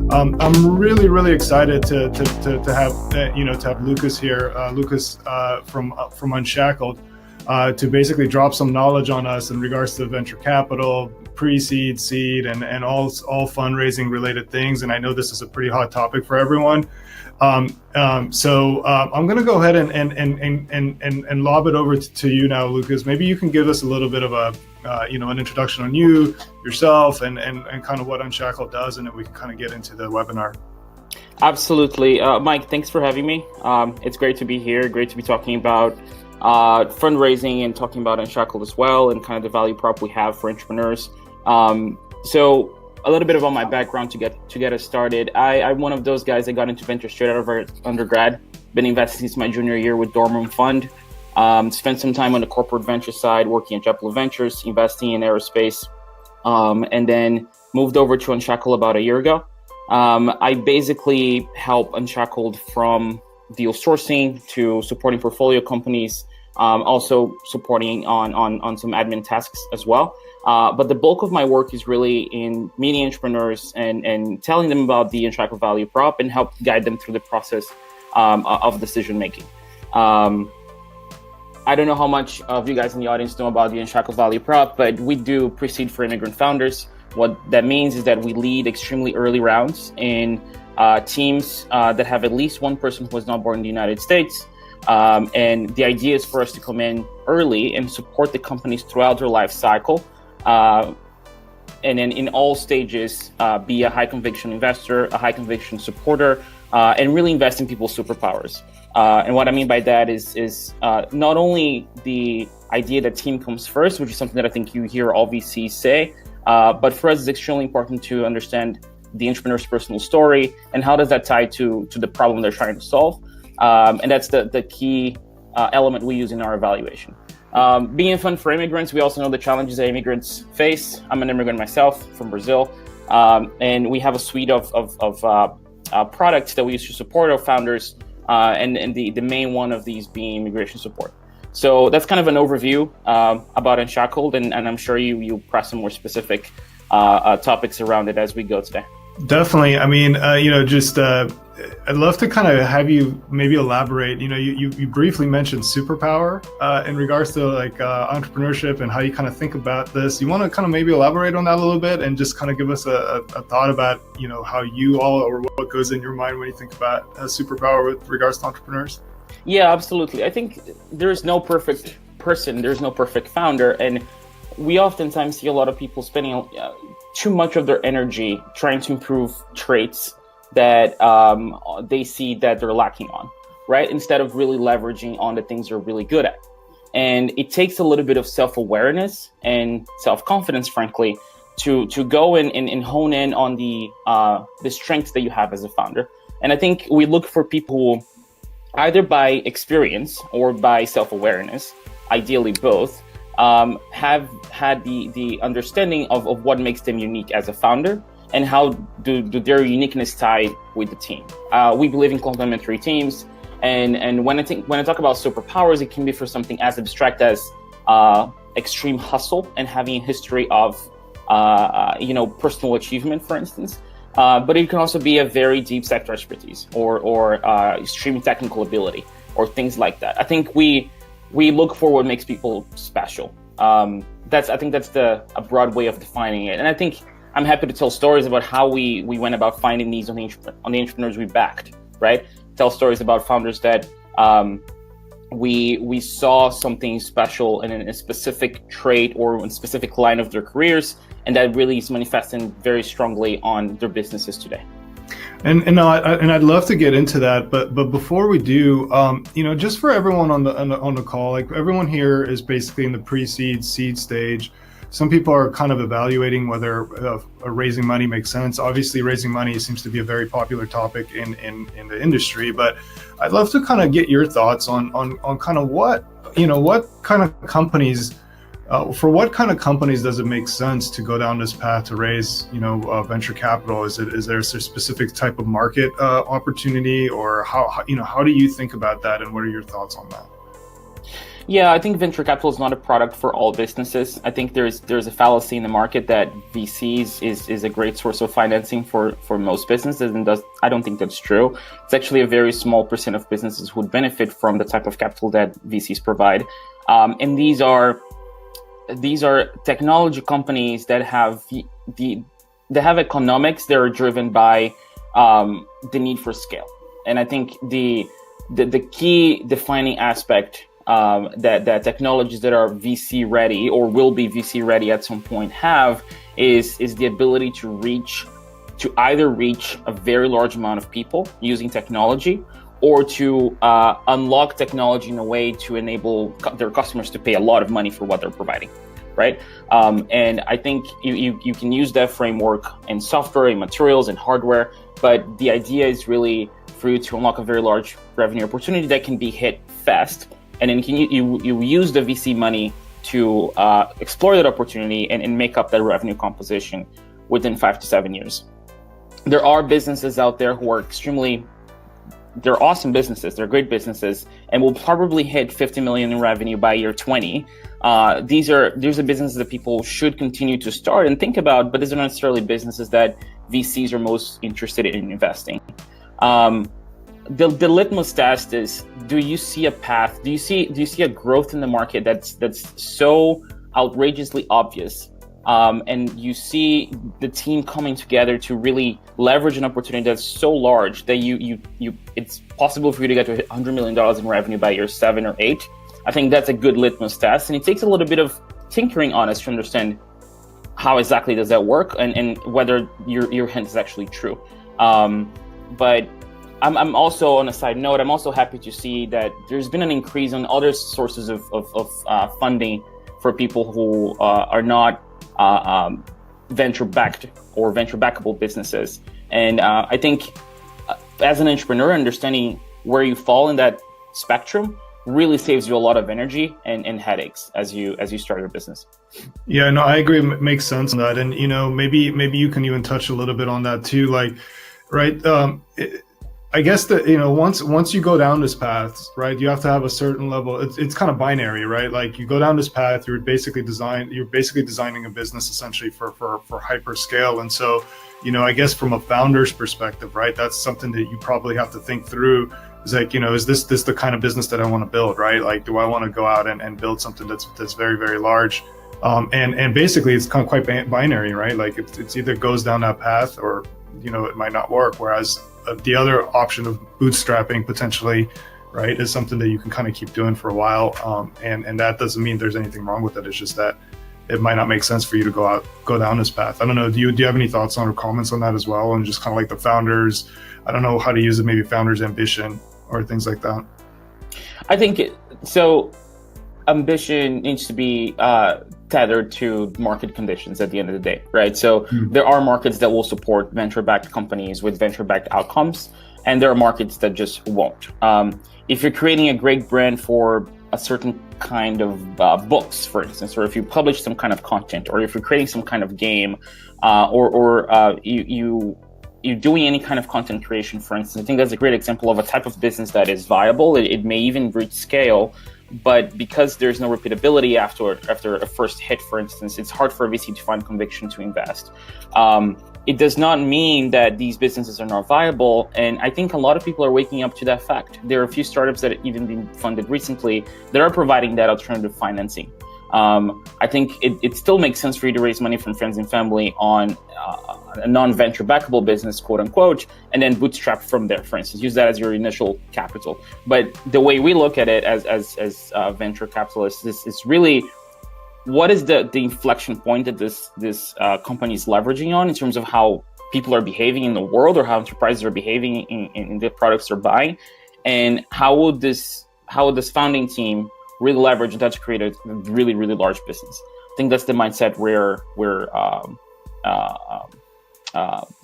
I'm really excited to have to have Lucas here, Lucas from Unshackled, to basically drop some knowledge on us in regards to venture capital, pre-seed, seed, and all fundraising related things. And I know this is a pretty hot topic for everyone. So I'm going to go ahead and lob it over to you now, Lucas. Maybe you can give us a little bit of a an introduction on yourself, and kind of what Unshackled does, and then we can kind of get into the webinar. Absolutely. Mike, thanks for having me. It's great to be here. Great to be talking about fundraising and talking about Unshackled as well, and kind of the value prop we have for entrepreneurs. So a little bit about my background to get us started. I'm one of those guys that got into venture straight out of our undergrad. Been investing since my junior year with Dorm Room Fund. Spent some time on the corporate venture side, working at Unshackled Ventures, investing in aerospace, and then moved over to Unshackled about a year ago. I basically help Unshackled from deal sourcing to supporting portfolio companies, also supporting on some admin tasks as well. But the bulk of my work is really in meeting entrepreneurs and telling them about the Unshackled value prop and help guide them through the process of decision making. I don't know how much of you guys in the audience know about the Unshackled value prop, but we do PreSeed for immigrant founders. What that means is that we lead extremely early rounds in teams that have at least one person who was not born in the United States. And the idea is for us to come in early and support the companies throughout their life cycle. And then in all stages, be a high conviction investor, a high conviction supporter, and really invest in people's superpowers. And what I mean by that is not only the idea that team comes first, which is something that I think you hear all VCs say, but for us, it's extremely important to understand the entrepreneur's personal story and how does that tie to the problem they're trying to solve. And that's the key element we use in our evaluation. Being a fund for immigrants, we also know the challenges that immigrants face. I'm an immigrant myself from Brazil, and we have a suite of products that we use to support our founders, and the main one of these being immigration support. So that's kind of an overview about Unshackled, and I'm sure you press some more specific topics around it as we go today. Definitely. I mean, I'd love to kind of have you maybe elaborate. You briefly mentioned superpower in regards to like entrepreneurship and how you kind of think about this. You want to kind of maybe elaborate on that a little bit and just kind of give us a thought about, how you all, or what goes in your mind when you think about a superpower with regards to entrepreneurs? Yeah, absolutely. I think there's no perfect person. There's no perfect founder. And we oftentimes see a lot of people spending too much of their energy trying to improve traits that they see that they're lacking on, right? Instead of really leveraging on the things they're really good at. And it takes a little bit of self-awareness and self-confidence, frankly, to go and hone in on the strengths that you have as a founder. And I think we look for people who, either by experience or by self-awareness, ideally both, have had the understanding of what makes them unique as a founder and how do their uniqueness tie with the team. We believe in complementary teams, and when I talk about superpowers, it can be for something as abstract as extreme hustle and having a history of personal achievement, for instance. But it can also be a very deep sector expertise or extreme technical ability or things like that. I think we look for what makes people special. I think that's a broad way of defining it. And I think I'm happy to tell stories about how we went about finding these on the entrepreneurs we backed, right? Tell stories about founders that we saw something special in a specific trait or in a specific line of their careers, and that really is manifesting very strongly on their businesses today. And I'd love to get into that, but before we do, just for everyone on the call, like everyone here is basically in the pre-seed seed stage. Some people are kind of evaluating whether raising money makes sense. Obviously, raising money seems to be a very popular topic in the industry, but I'd love to kind of get your thoughts on kind of what kind of companies. For what kind of companies does it make sense to go down this path to raise, venture capital? Is there a specific type of market opportunity, or how do you think about that, and what are your thoughts on that? Yeah, I think venture capital is not a product for all businesses. I think there's a fallacy in the market that VCs is a great source of financing for most businesses, and I don't think that's true. It's actually a very small percent of businesses who would benefit from the type of capital that VCs provide, and these are technology companies that have economics that are driven by the need for scale, and I think the key defining aspect that technologies that are VC ready or will be VC ready at some point have is the ability to either reach a very large amount of people using technology, or to unlock technology in a way to enable their customers to pay a lot of money for what they're providing, right? And I think you can use that framework in software, in materials, and hardware, but the idea is really for you to unlock a very large revenue opportunity that can be hit fast. And then you use the VC money to explore that opportunity and make up that revenue composition within 5 to 7 years. There are businesses out there who are they're awesome businesses, they're great businesses, and will probably hit 50 million in revenue by year 20. These are businesses that people should continue to start and think about, but these are not necessarily businesses that VCs are most interested in investing. The litmus test is: do you see a path? Do you see a growth in the market that's so outrageously obvious, and you see the team coming together to really leverage an opportunity that's so large that it's possible for you to get to $100 million in revenue by year 7 or 8? I think that's a good litmus test, and it takes a little bit of tinkering on us to understand how exactly does that work and whether your hint is actually true. But I'm also, on a side note, I'm also happy to see that there's been an increase on other sources of funding for people who are not venture-backed or venture-backable businesses. And I think as an entrepreneur, understanding where you fall in that spectrum really saves you a lot of energy and headaches as you start your business. Yeah, no, I agree. It makes sense on that. And, maybe you can even touch a little bit on that too. Like, right. I guess that, once you go down this path, right, you have to have a certain level. It's kind of binary, right? Like, you go down this path, you're basically designing a business essentially for hyper scale. And so, I guess from a founder's perspective, right, that's something that you probably have to think through. Is like, is this the kind of business that I want to build, right? Like, do I want to go out and build something that's very, very large? And basically it's kind of quite binary, right? Like, it's either goes down that path or, it might not work. Whereas the other option of bootstrapping potentially, right, is something that you can kind of keep doing for a while. And that doesn't mean there's anything wrong with it. It's just that it might not make sense for you to go down this path. I don't know. Do you have any thoughts on or comments on that as well? And just kind of like the founders, I don't know how to use it, maybe founders' ambition or things like that. I think ambition needs to be tethered to market conditions at the end of the day, right? So there are markets that will support venture-backed companies with venture-backed outcomes, and there are markets that just won't. If you're creating a great brand for a certain kind of books, for instance, or if you publish some kind of content, or if you're creating some kind of game, or you're doing any kind of content creation, for instance, I think that's a great example of a type of business that is viable. It may even reach scale, but because there's no repeatability after a first hit, for instance, it's hard for a VC to find conviction to invest. It does not mean that these businesses are not viable, and I think a lot of people are waking up to that fact. There are a few startups that have even been funded recently that are providing that alternative financing. I think it still makes sense for you to raise money from friends and family on a non-venture backable business, quote unquote, and then bootstrap from there, for instance. Use that as your initial capital. But the way we look at it as venture capitalists is really, what is the inflection point that this company is leveraging on in terms of how people are behaving in the world, or how enterprises are behaving in the products they're buying, and how would this founding team really leverage that to create a really, really large business. I think that's the mindset we're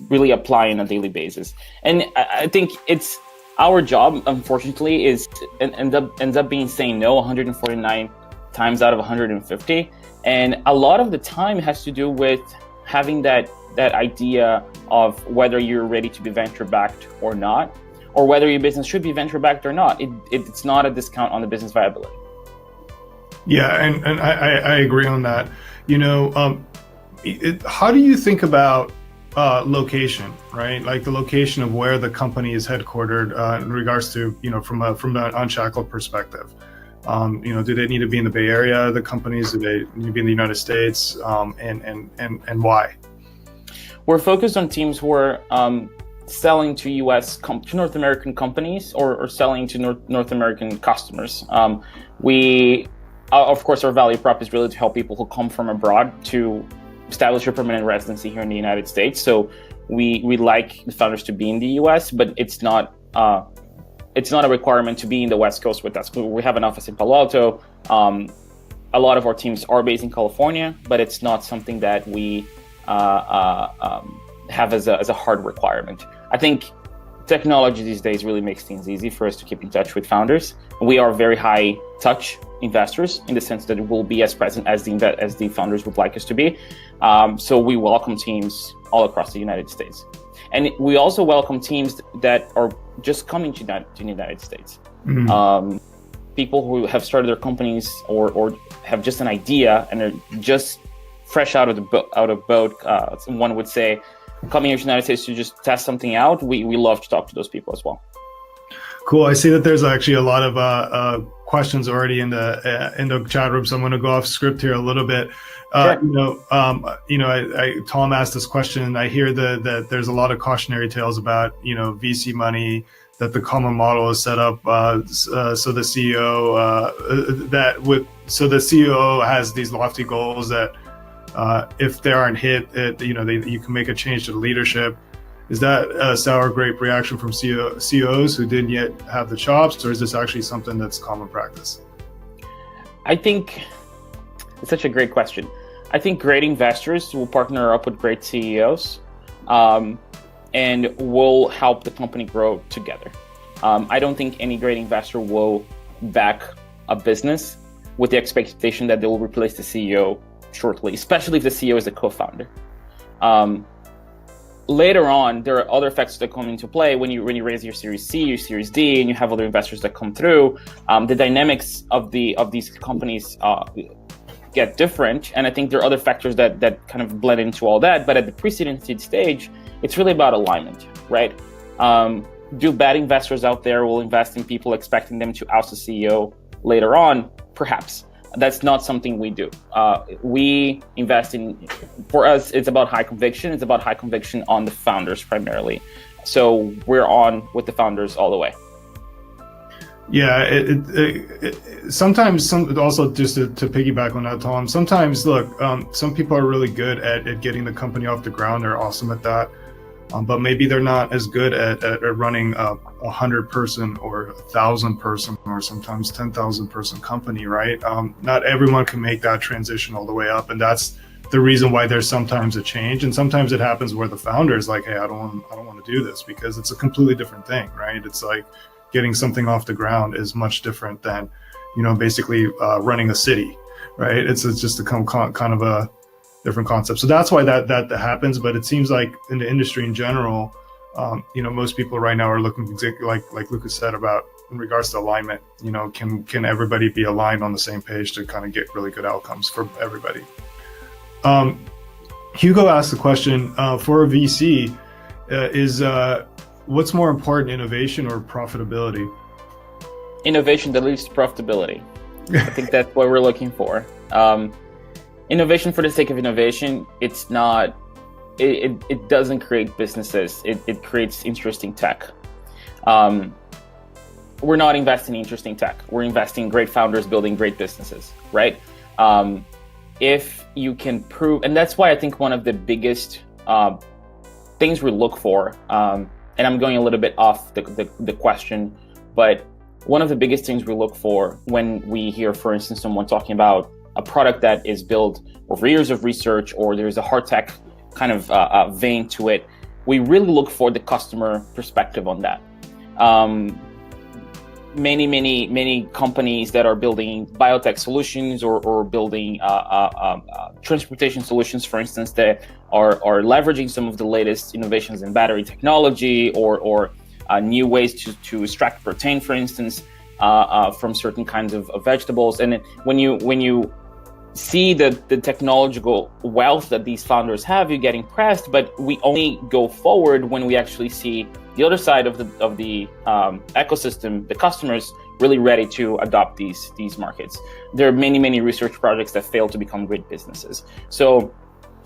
really applying on a daily basis. And I think it's our job, unfortunately, is ends up being saying no 149 times out of 150. And a lot of the time has to do with having that idea of whether you're ready to be venture backed or not, or whether your business should be venture backed or not. It's not a discount on the business viability. Yeah, and I agree on that. You know, how do you think about location, right? Like the location of where the company is headquartered in regards to, from the Unshackled perspective. Do they need to be in the Bay Area? The companies, do they need to be in the United States? And why? We're focused on teams who are selling to to North American companies or selling to North American customers. Of course, our value prop is really to help people who come from abroad to establish a permanent residency here in the United States. So we like the founders to be in the US, but it's not a requirement to be in the West Coast with us. We have an office in Palo Alto. A lot of our teams are based in California, but it's not something that we have as a hard requirement. I think technology these days really makes things easy for us to keep in touch with founders. We are very high touch investors in the sense that we'll be as present as the founders would like us to be. So we welcome teams all across the United States. And we also welcome teams that are just coming to the United States. Mm-hmm. People who have started their companies or have just an idea and are just fresh out of boat, one would say, coming here to the United States to just test something out. We love to talk to those people as well. Cool. I see that there's actually a lot of questions already in the chat room, so I'm going to go off script here a little bit. Sure. Tom asked this question. I hear that there's a lot of cautionary tales about VC money, that the common model is set up so the CEO has these lofty goals that if they aren't hit, you can make a change to the leadership. Is that a sour grape reaction from CEOs who didn't yet have the chops, or is this actually something that's common practice? I think it's such a great question. I think great investors will partner up with great CEOs and will help the company grow together. I don't think any great investor will back a business with the expectation that they will replace the CEO shortly, especially if the CEO is a co-founder. Later on, there are other factors that come into play when you raise your Series C, your Series D, and you have other investors that come through. The dynamics of these companies get different, and I think there are other factors that kind of blend into all that. But at the pre-seed and seed stage, it's really about alignment, right? Do bad investors out there will invest in people expecting them to oust the CEO later on? Perhaps. That's not something we do. We invest for us, it's about high conviction. It's about high conviction on the founders primarily. So we're on with the founders all the way. Yeah, sometimes also just to piggyback on that, Tom, sometimes look, some people are really good at getting the company off the ground. They're awesome at that. But maybe they're not as good at running a 100-person or 1,000-person or sometimes 10,000-person company, right? Not everyone can make that transition all the way up, and that's the reason why there's sometimes a change. And sometimes it happens where the founder is like, "Hey, I don't want to do this," because it's a completely different thing, right? It's like getting something off the ground is much different than, basically running a city, right? It's just a kind of a different concept. So that's why that happens. But it seems like in the industry in general, most people right now are looking exactly like Lucas said about in regards to alignment. Can everybody be aligned on the same page to kind of get really good outcomes for everybody? Hugo asked the question for a VC: what's more important, innovation or profitability? Innovation that leads to profitability. I think that's what we're looking for. Innovation for the sake of innovation, it's not. It doesn't create businesses. It creates interesting tech. We're not investing in interesting tech. We're investing in great founders building great businesses, right? If you can prove, and that's why I think one of the biggest things we look for, and I'm going a little bit off the question, but one of the biggest things we look for when we hear, for instance, someone talking about a product that is built over years of research, or there's a hard tech kind of vein to it, we really look for the customer perspective on that. Many companies that are building biotech solutions or building transportation solutions, for instance, that are leveraging some of the latest innovations in battery technology or new ways to extract protein, for instance, from certain kinds of vegetables. And when you see the technological wealth that these founders have, you get impressed. But we only go forward when we actually see the other side of the ecosystem, the customers really ready to adopt these markets. There are many research projects that fail to become great businesses. So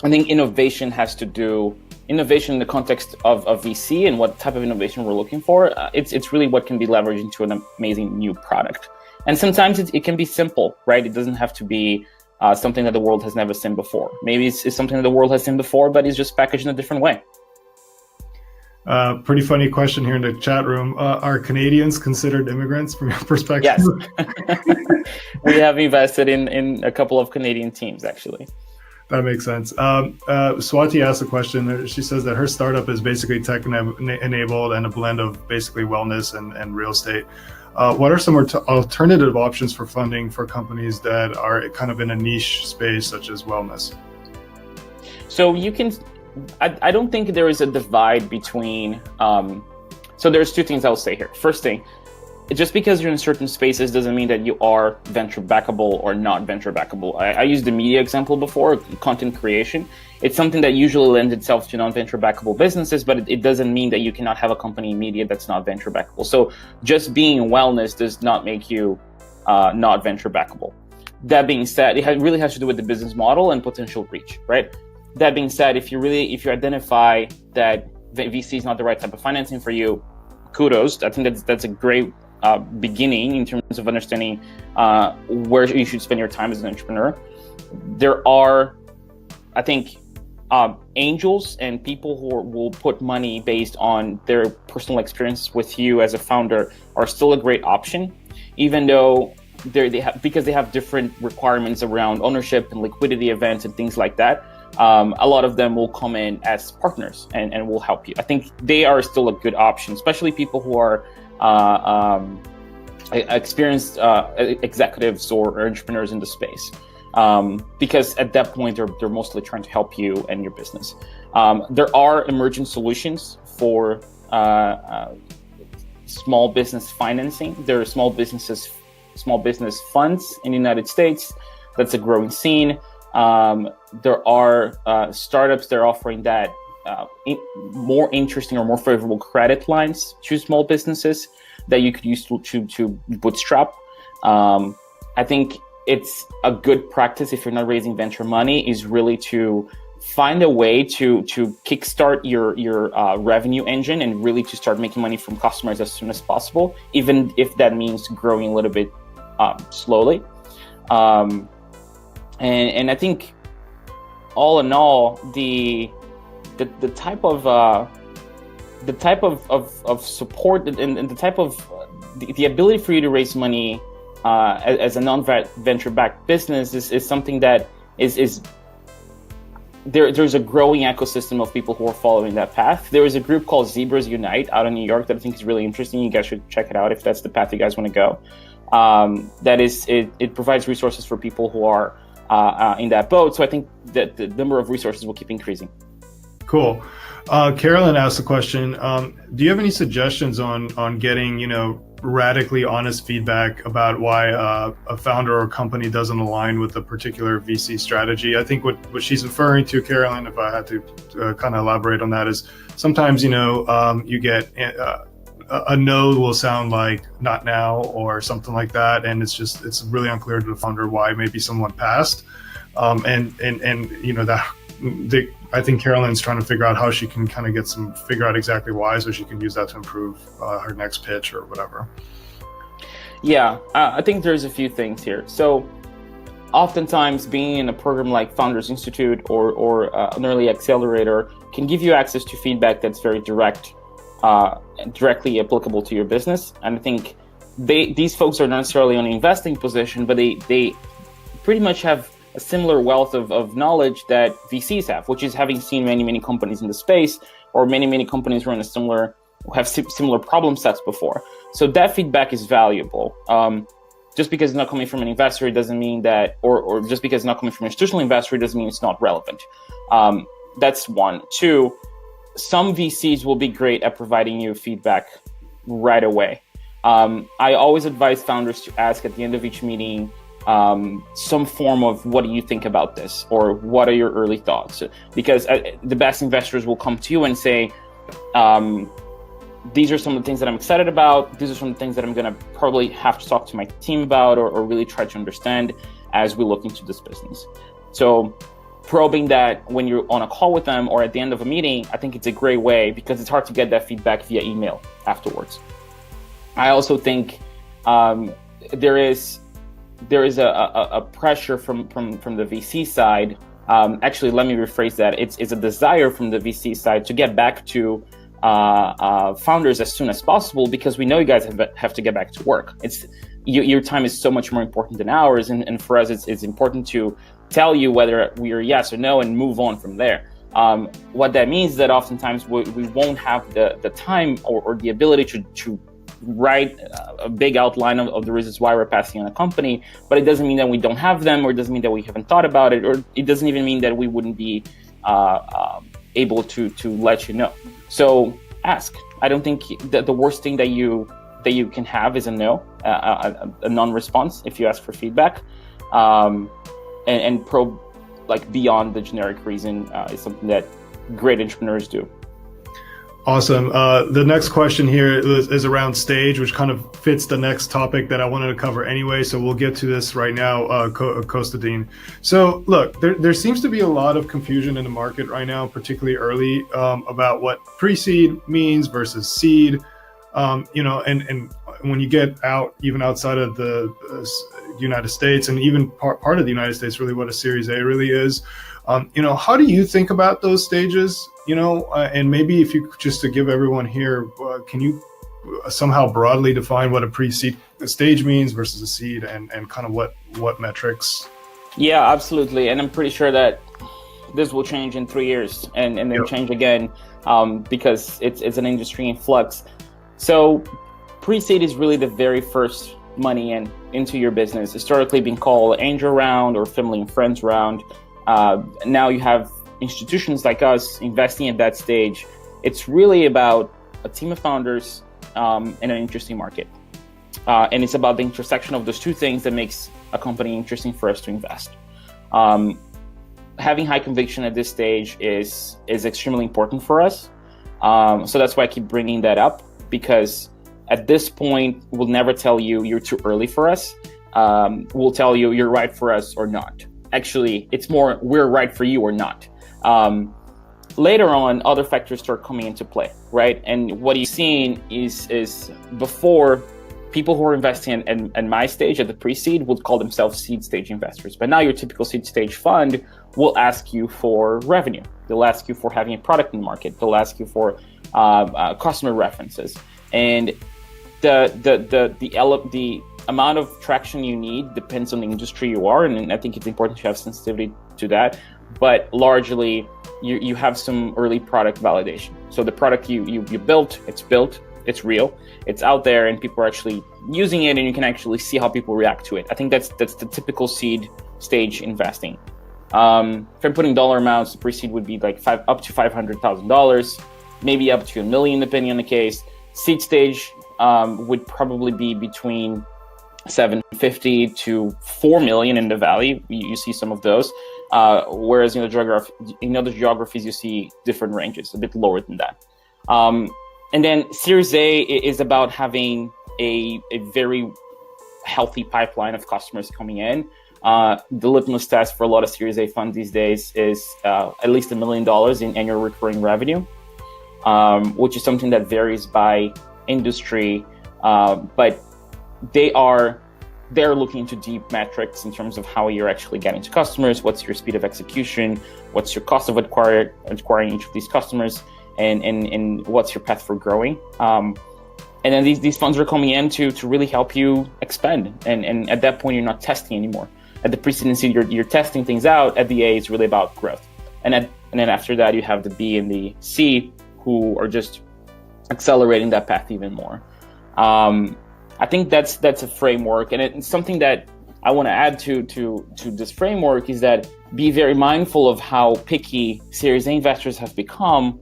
I think innovation in the context of VC and what type of innovation we're looking for. It's really what can be leveraged into an amazing new product. And sometimes it can be simple, right? It doesn't have to be something that the world has never seen before. Maybe it's something that the world has seen before, but it's just packaged in a different way. Pretty funny question here in the chat room. Are Canadians considered immigrants from your perspective? Yes. We have invested in a couple of Canadian teams, actually. That makes sense. Swati asked a question. She says that her startup is basically tech-enabled and a blend of basically wellness and real estate. What are some alternative options for funding for companies that are kind of in a niche space, such as wellness? So I don't think there is a divide between, so there's two things I'll say here. First thing, just because you're in certain spaces doesn't mean that you are venture backable or not venture backable. I used the media example before, content creation. It's something that usually lends itself to non-venture backable businesses, but it doesn't mean that you cannot have a company in media that's not venture backable. So just being in wellness does not make you not venture backable. That being said, it really has to do with the business model and potential reach, right? That being said, if you identify that VC is not the right type of financing for you, kudos. I think that's a great beginning in terms of understanding where you should spend your time as an entrepreneur. There are, I think, angels and people who will put money based on their personal experience with you as a founder are still a great option, even though because they have different requirements around ownership and liquidity events and things like that. A lot of them will come in as partners and will help you. I think they are still a good option, especially people who are experienced executives or entrepreneurs in the space, because at that point they're mostly trying to help you and your business. There are emerging solutions for small business financing. There are small business funds in the United States. That's a growing scene. There are startups that are offering that more interesting or more favorable credit lines to small businesses that you could use to bootstrap. I think it's a good practice if you're not raising venture money is really to find a way to kickstart your revenue engine and really to start making money from customers as soon as possible, even if that means growing a little bit slowly. And I think all in all, the type of support and the type of the ability for you to raise money as a non-venture backed business is something that is there's a growing ecosystem of people who are following that path. There is a group called Zebras Unite out in New York that I think is really interesting. You guys should check it out if that's the path you guys want to go. It provides resources for people who are in that boat. So I think that the number of resources will keep increasing. Cool. Carolyn asked a question. Do you have any suggestions on getting, radically honest feedback about why a founder or company doesn't align with a particular VC strategy? I think what she's referring to, Carolyn, if I had to kind of elaborate on that, is sometimes, you get a no will sound like not now or something like that. And it's really unclear to the founder why maybe someone passed. I think Carolyn's trying to figure out how she can kind of figure out exactly why, so she can use that to improve her next pitch or whatever. Yeah, I think there's a few things here. So oftentimes being in a program like Founders Institute or an early accelerator can give you access to feedback that's very directly applicable to your business. And I think these folks are not necessarily on an investing position, but they pretty much have a similar wealth of knowledge that VCs have, which is having seen many companies in the space, or many companies who have similar problem sets before. So that feedback is valuable. Just because it's not coming from an investor, it doesn't mean that, or just because it's not coming from an institutional investor, it doesn't mean it's not relevant. That's one. Two, some VCs will be great at providing you feedback right away. I always advise founders to ask at the end of each meeting some form of what do you think about this, or what are your early thoughts? Because the best investors will come to you and say, these are some of the things that I'm excited about. These are some of the things that I'm going to probably have to talk to my team about, or really try to understand as we look into this business. So probing that when you're on a call with them or at the end of a meeting, I think it's a great way, because it's hard to get that feedback via email afterwards. I also think there is a pressure from the VC side. Actually, let me rephrase that. It's a desire from the VC side to get back to founders as soon as possible, because we know you guys have to get back to work. Your time is so much more important than ours, and for us, it's important to tell you whether we are yes or no and move on from there. What that means is that oftentimes we won't have the time or the ability to write a big outline of the reasons why we're passing on a company, but it doesn't mean that we don't have them, or it doesn't mean that we haven't thought about it, or it doesn't even mean that we wouldn't be able to let you know. So ask. I don't think that the worst thing that you can have is a no, a non-response if you ask for feedback, and probe like beyond the generic reason is something that great entrepreneurs do. Awesome. The next question here is around stage, which kind of fits the next topic that I wanted to cover anyway. So we'll get to this right now, Kostadin. So look, there seems to be a lot of confusion in the market right now, particularly early, about what pre-seed means versus seed. And when you get out, even outside of the United States, and even part of the United States, really what a Series A really is. How do you think about those stages? And maybe if you just to give everyone here, can you somehow broadly define what a pre-seed stage means versus a seed, and kind of what metrics? Yeah, absolutely. And I'm pretty sure that this will change in 3 years and then Yep. change again, because it's an industry in flux. So pre-seed is really the very first money into your business, historically being called angel round or family and friends round. Now you have institutions like us investing at that stage. It's really about a team of founders in an interesting market. And it's about the intersection of those two things that makes a company interesting for us to invest. Having high conviction at this stage is extremely important for us. So that's why I keep bringing that up, because at this point, we'll never tell you you're too early for us. We'll tell you you're right for us or not. Actually, it's more we're right for you or not. Later on, other factors start coming into play, right? And what you're seeing is before, people who are investing at my stage, at the pre-seed, would call themselves seed stage investors. But now your typical seed stage fund will ask you for revenue. They'll ask you for having a product in the market. They'll ask you for customer references. And the amount of traction you need depends on the industry you are, and I think it's important to have sensitivity to that. But largely, you have some early product validation. So the product you built, it's real, it's out there, and people are actually using it, and you can actually see how people react to it. I think that's the typical seed stage investing. If I'm putting dollar amounts, the pre-seed would be like up to $500,000, maybe up to $1 million, depending on the case. Seed stage would probably be between $750 to $4 million in the valley. You see some of those, whereas in other geographies you see different ranges, a bit lower than that. And then Series A is about having a very healthy pipeline of customers coming in. The litmus test for a lot of Series A funds these days is at least $1 million in annual recurring revenue, which is something that varies by industry, but they're looking into deep metrics in terms of how you're actually getting to customers, what's your speed of execution, what's your cost of acquiring each of these customers, and what's your path for growing. And then these funds are coming in to really help you expand. And at that point, you're not testing anymore. At the pre-seed seed, you're testing things out. At the A, it's really about growth. And then after that, you have the B and the C, who are just accelerating that path even more. I think that's a framework, and it's something that I want to add to this framework is that be very mindful of how picky Series A investors have become.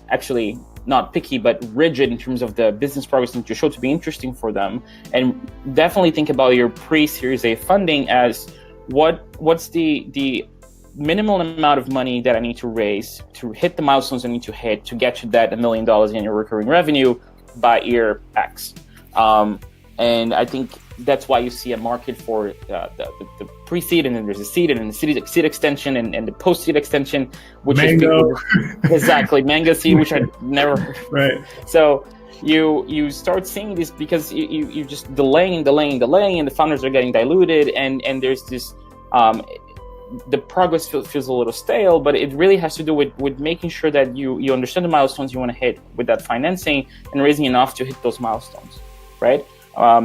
Actually, not picky, but rigid in terms of the business progress that you show to be interesting for them. And definitely think about your pre-Series A funding as what's the minimal amount of money that I need to raise to hit the milestones I need to hit to get to that $1 million in your recurring revenue by year X. And I think that's why you see a market for the pre-seed, and then there's a seed, and then the seed extension, and the post-seed extension, which mango. is exactly mango seed, which I never right. So you start seeing this because you just delaying, and the founders are getting diluted, and there's this the progress feels a little stale, but it really has to do with making sure that you understand the milestones you want to hit with that financing and raising enough to hit those milestones, right?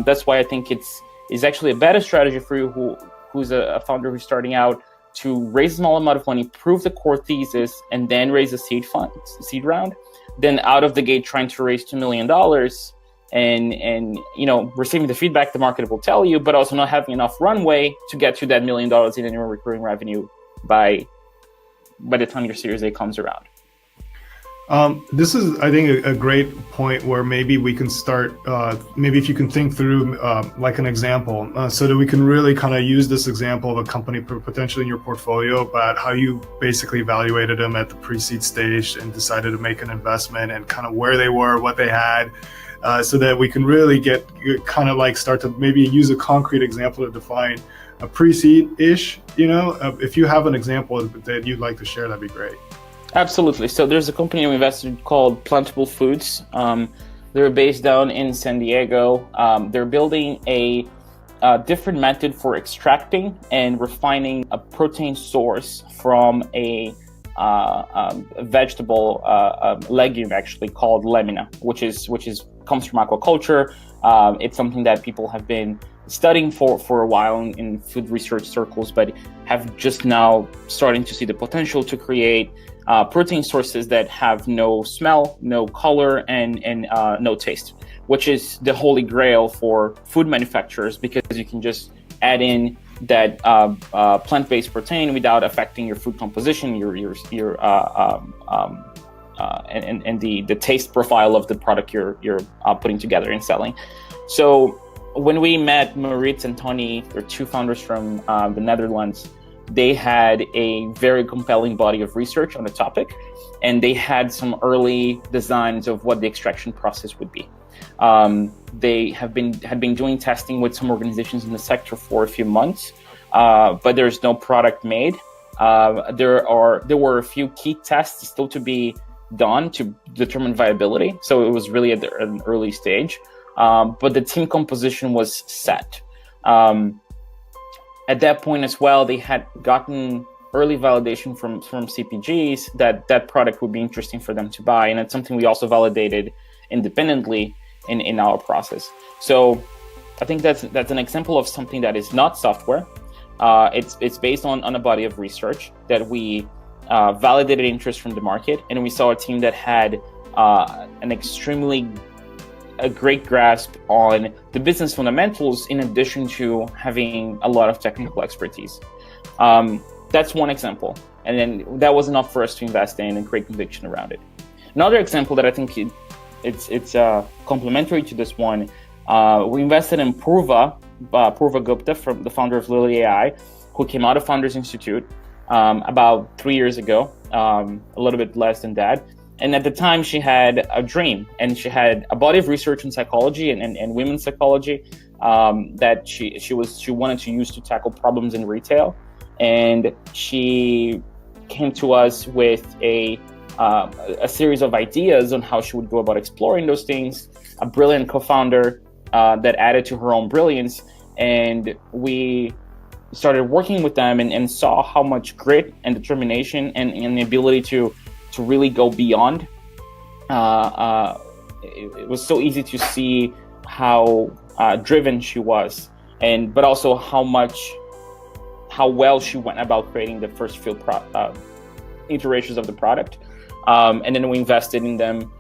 That's why I think it's actually a better strategy for you who's a founder who's starting out to raise a small amount of money, prove the core thesis, and then raise a seed round, than out of the gate trying to raise $2 million and receiving the feedback the market will tell you, but also not having enough runway to get to that $1 million in annual recurring revenue by the time your Series A comes around. This is, I think, a great point where maybe we can start, maybe if you can think through like an example, so that we can really kind of use this example of a company potentially in your portfolio about how you basically evaluated them at the pre-seed stage and decided to make an investment, and kind of where they were, what they had, so that we can really get kind of like start to maybe use a concrete example to define a pre-seed-ish, if you have an example that you'd like to share, that'd be great. Absolutely. So there's a company we invested called Plentiful Foods. They're based down in San Diego. They're building a different method for extracting and refining a protein source from a vegetable legume, actually called lamina, which comes from aquaculture. It's something that people have been studying for a while in food research circles, but have just now starting to see the potential to create protein sources that have no smell, no color, and no taste, which is the holy grail for food manufacturers, because you can just add in that plant-based protein without affecting your food composition, and the taste profile of the product you're putting together and selling. So when we met Maurits and Tony, they're two founders from the Netherlands, they had a very compelling body of research on the topic, and they had some early designs of what the extraction process would be. They had been doing testing with some organizations in the sector for a few months, but there's no product made. There were a few key tests still to be done to determine viability, so it was really at an early stage. But the team composition was set. At that point as well, they had gotten early validation from CPGs that product would be interesting for them to buy, and it's something we also validated independently in our process. So I think that's an example of something that is not software. It's based on a body of research that we validated interest from the market, and we saw a team that had a great grasp on the business fundamentals, in addition to having a lot of technical expertise. That's one example. And then that was enough for us to invest in and create conviction around it. Another example that I think it's complementary to this one, we invested in Purva Gupta, from the founder of Lily AI, who came out of Founders Institute about 3 years ago, a little bit less than that. And at the time, she had a dream, and she had a body of research in psychology and women's psychology that she wanted to use to tackle problems in retail. And she came to us with a series of ideas on how she would go about exploring those things. A brilliant co-founder that added to her own brilliance, and we started working with them and saw how much grit and determination and the ability to really go beyond. It was so easy to see how driven she was, but also how well she went about creating the first few iterations of the product. And then we invested in them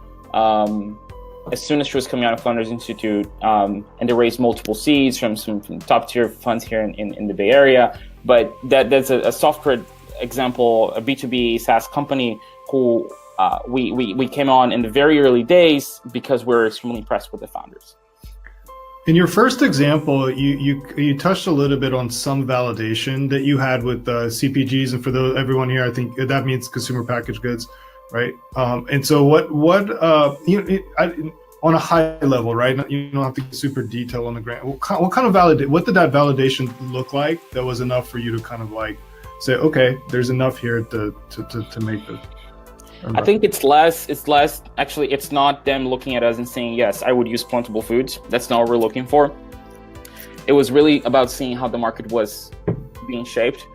as soon as she was coming out of Founders Institute, and they raised multiple seeds from some top tier funds here in the Bay Area. But that's a software example, a B2B SaaS company who we came on in the very early days because we're extremely impressed with the founders. In your first example, you touched a little bit on some validation that you had with CPGs, and for everyone here, I think that means consumer packaged goods, right? And so on a high level, right? You don't have to get super detailed on the grant. What kind of what did that validation look like that was enough for you to kind of like say, okay, there's enough here to make this? I think it's less, actually, it's not them looking at us and saying, yes, I would use Plentiful Foods. That's not what we're looking for. It was really about seeing how the market was being shaped.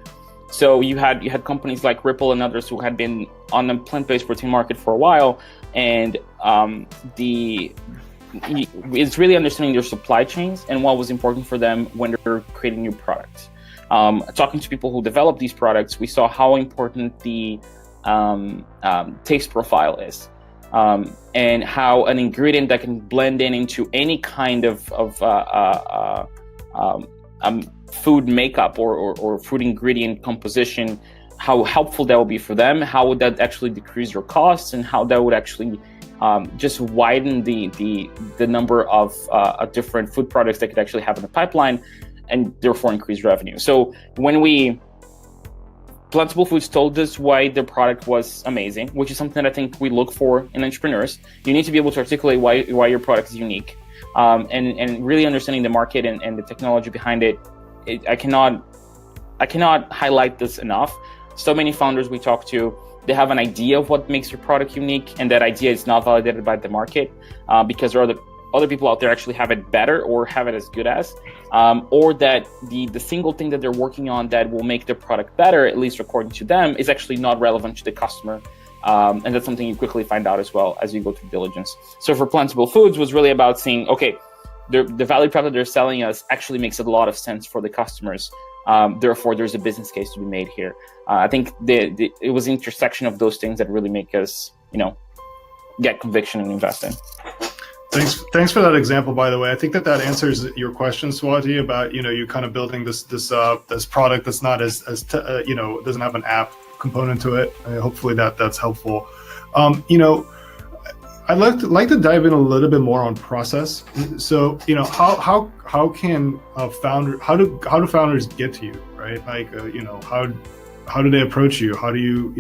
So you had companies like Ripple and others who had been on the plant-based protein market for a while, and it's really understanding their supply chains and what was important for them when they're creating new products. Talking to people who develop these products, we saw how important the taste profile is, and how an ingredient that can blend into any kind of food makeup or food ingredient composition, how helpful that will be for them, how would that actually decrease your costs, and how that would actually just widen the number of different food products that could actually have in the pipeline, and therefore increase revenue. So when Plentiful Foods told us why their product was amazing, which is something that I think we look for in entrepreneurs. You need to be able to articulate why your product is unique, and really understanding the market and the technology behind it. I cannot highlight this enough. So many founders we talk to, they have an idea of what makes your product unique, and that idea is not validated by the market, because there are other people out there actually have it better or have it as good as, or that the single thing that they're working on that will make their product better, at least according to them, is actually not relevant to the customer. And that's something you quickly find out as well as you go through diligence. So for Plentiful Foods was really about seeing, okay, the value prop that they're selling us actually makes a lot of sense for the customers. Therefore, there's a business case to be made here. I think it was the intersection of those things that really make us, get conviction and invest in. Thanks for that example, by the way. I think that answers your question, Swati, about you kind of building this product that's not as doesn't have an app component to it. Hopefully that's helpful. I'd like to dive in a little bit more on process. So how can how do founders get to you, right? Like how do they approach you? How do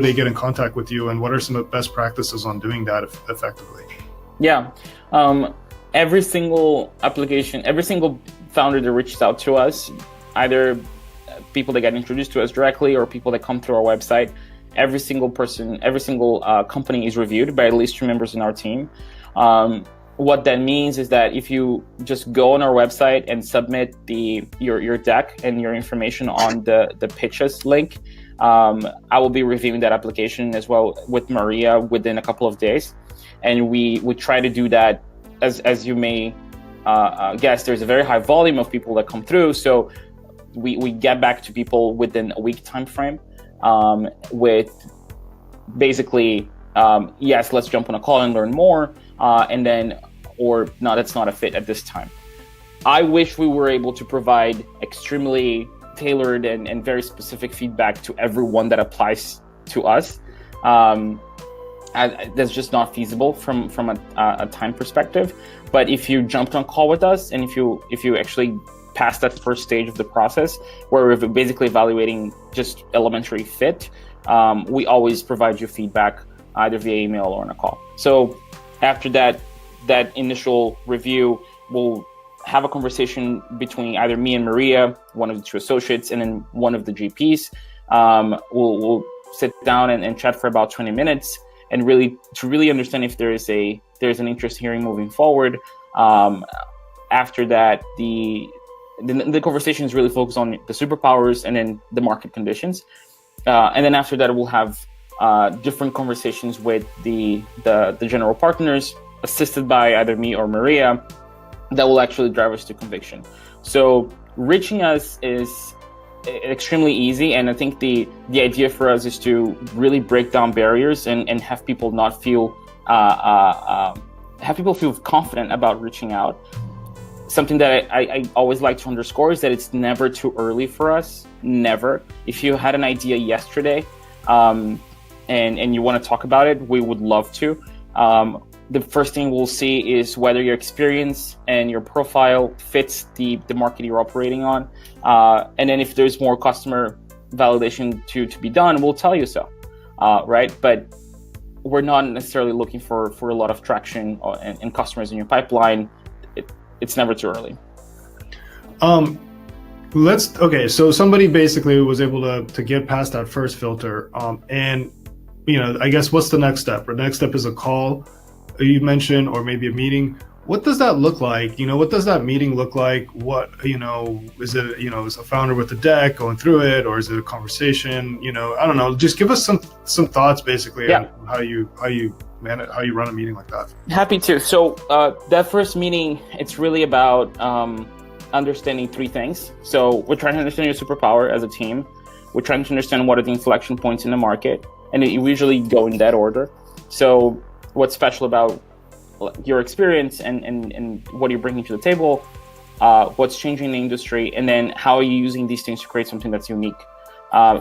they get in contact with you, and what are some of the best practices on doing that effectively? Yeah, every single application, every single founder that reaches out to us, either people that get introduced to us directly or people that come through our website, every single person, every single company is reviewed by at least 2 members in our team. What that means is that if you just go on our website and submit your deck and your information on the pitches link, I will be reviewing that application as well with Maria within a couple of days. And we would try to do that, as you may guess, there's a very high volume of people that come through. So we get back to people within a week time frame, with basically, yes, let's jump on a call and learn more, and then, or no, that's not a fit at this time. I wish we were able to provide extremely tailored and very specific feedback to everyone that applies to us. That's just not feasible from a time perspective. But if you jumped on call with us, and if you actually pass that first stage of the process, where we're basically evaluating just elementary fit, we always provide you feedback either via email or on a call. So after that initial review, we'll have a conversation between either me and Maria, one of the 2 associates, and then one of the GPs. We'll sit down and chat for about 20 minutes. And really understand if there's an interest hearing moving forward. After that, the conversation is really focused on the superpowers and then the market conditions. And then after that, we'll have different conversations with the general partners, assisted by either me or Maria, that will actually drive us to conviction. So reaching us is extremely easy, and I think the idea for us is to really break down barriers and have people not feel feel confident about reaching out. Something that I always like to underscore is that it's never too early for us. Never. If you had an idea yesterday, and you want to talk about it, we would love to. The first thing we'll see is whether your experience and your profile fits the market you're operating on. And then if there's more customer validation to be done, we'll tell you so, right? But we're not necessarily looking for a lot of traction and customers in your pipeline. It's never too early. So somebody basically was able to get past that first filter, and I guess what's the next step? The next step is a call you mentioned, or maybe a meeting. What does that look like? What does that meeting look like? What, is it, is a founder with a deck going through it, or is it a conversation? I don't know. Just give us some thoughts basically on how you manage, how you run a meeting like that. Happy to. So that first meeting, it's really about understanding three things. So we're trying to understand your superpower as a team. We're trying to understand what are the inflection points in the market, and you usually go in that order. So what's special about your experience and what you're bringing to the table, what's changing in the industry, and then how are you using these things to create something that's unique.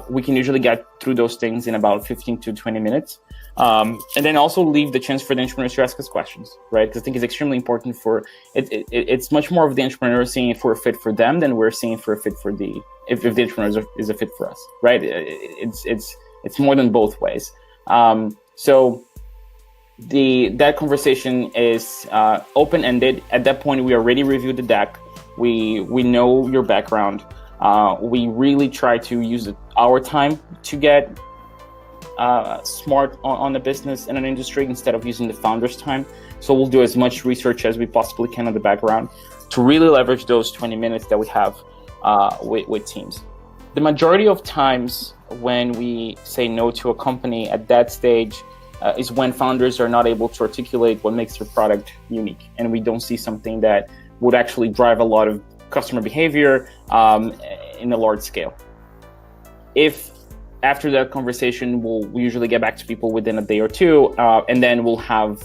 We can usually get through those things in about 15 to 20 minutes. And then also leave the chance for the entrepreneurs to ask us questions, right? Because I think it's extremely important for it's much more of the entrepreneur seeing if we're a fit for them than we're seeing for a fit for if the entrepreneur is a fit for us, right? It's more than both ways. So that conversation is open-ended. At that point, we already reviewed the deck. We know your background. We really try to use our time to get smart on the business and an industry instead of using the founder's time. So we'll do as much research as we possibly can on the background to really leverage those 20 minutes that we have with teams. The majority of times when we say no to a company at that stage is when founders are not able to articulate what makes their product unique, and we don't see something that would actually drive a lot of customer behavior in a large scale. If after that conversation, we usually get back to people within a day or two, and then we'll have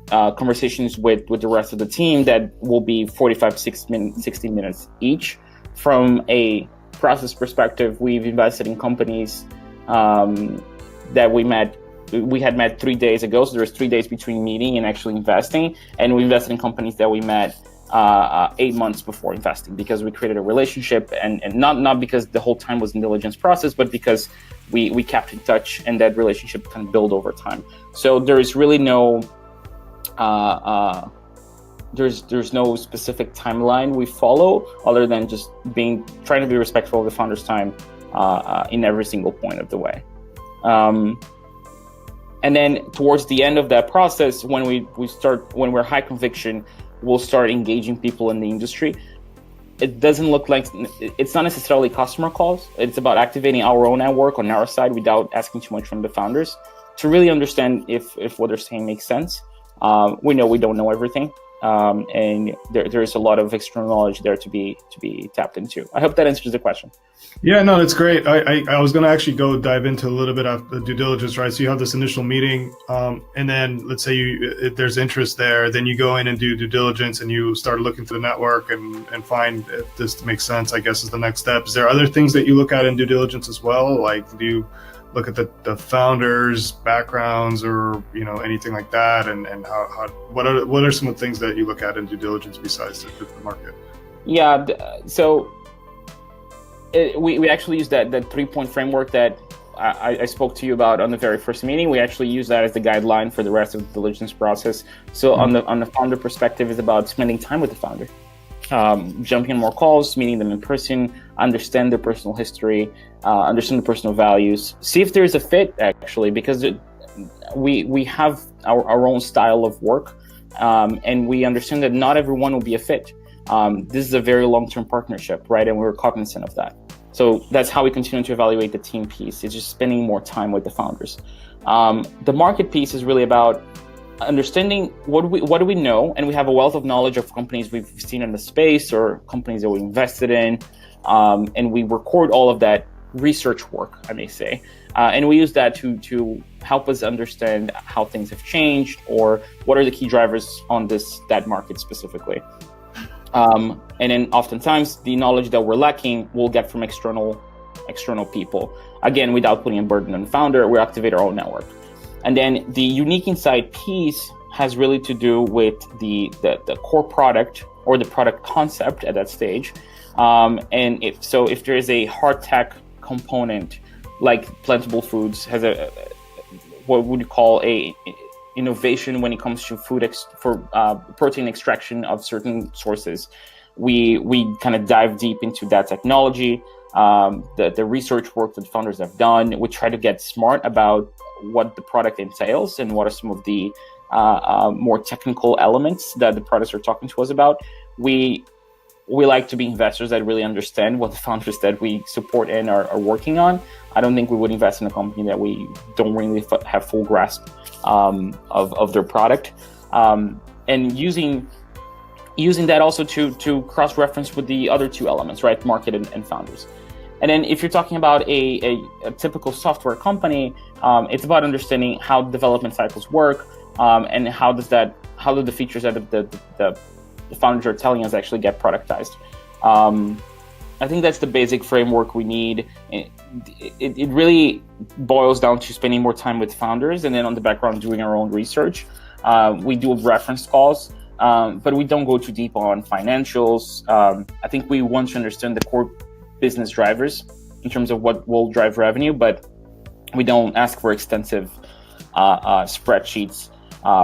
conversations with the rest of the team that will be 45, 60 minutes each. From a process perspective, we've invested in companies that we had met 3 days ago. So there was 3 days between meeting and actually investing. And we invested in companies that we met 8 months before investing, because we created a relationship, and not because the whole time was a diligence process, but because we kept in touch and that relationship kind of built over time. So there is really no there's no specific timeline we follow other than just trying to be respectful of the founder's time in every single point of the way. And then towards the end of that process, when we're high conviction, we'll start engaging people in the industry. It doesn't look like, it's not necessarily customer calls. It's about activating our own network on our side without asking too much from the founders to really understand if what they're saying makes sense. We know we don't know everything. And there's a lot of external knowledge there to be tapped into. I hope that answers the question. Yeah, no, it's great. I was going to actually go dive into a little bit of the due diligence, right? So you have this initial meeting, and then let's say if there's interest there, then you go in and do due diligence and you start looking through the network and find if this makes sense, I guess, is the next step. Is there other things that you look at in due diligence as well? Like, do you look at the founders' backgrounds or anything like that, and what are some of the things that you look at in due diligence besides the market? Yeah, so we actually use that 3-point framework that I spoke to you about on the very first meeting. We actually use that as the guideline for the rest of the diligence process. So on the founder perspective, is about spending time with the founder, jumping on more calls, meeting them in person, understand their personal history, understand the personal values, see if there's a fit actually, because we have our own style of work, and we understand that not everyone will be a fit. This is a very long-term partnership, right? And we're cognizant of that. So that's how we continue to evaluate the team piece. It's just spending more time with the founders. The market piece is really about understanding what do we know, and we have a wealth of knowledge of companies we've seen in the space or companies that we invested in, and we record all of that research work, I may say, and we use that to help us understand how things have changed or what are the key drivers on that market specifically. And then oftentimes the knowledge that we're lacking we'll get from external external people. Again, without putting a burden on the founder, we activate our own network. And then the unique insight piece has really to do with the core product or the product concept at that stage. And if there is a hard tech component, like Plentiful Foods has what would you call a innovation when it comes to for protein extraction of certain sources, we kind of dive deep into that technology, the research work that founders have done. We try to get smart about what the product entails and what are some of the more technical elements that the products are talking to us about. We like to be investors that really understand what the founders that we support and are working on. I don't think we would invest in a company that we don't really have full grasp of their product. And using that also to cross-reference with the other two elements, right? Market and founders. And then if you're talking about a typical software company, it's about understanding how development cycles work, and how do the features that the founders are telling us actually get productized. I think that's the basic framework we need. It really boils down to spending more time with founders and then on the background doing our own research. We do reference calls, but we don't go too deep on financials. I think we want to understand the core business drivers in terms of what will drive revenue, but we don't ask for extensive spreadsheets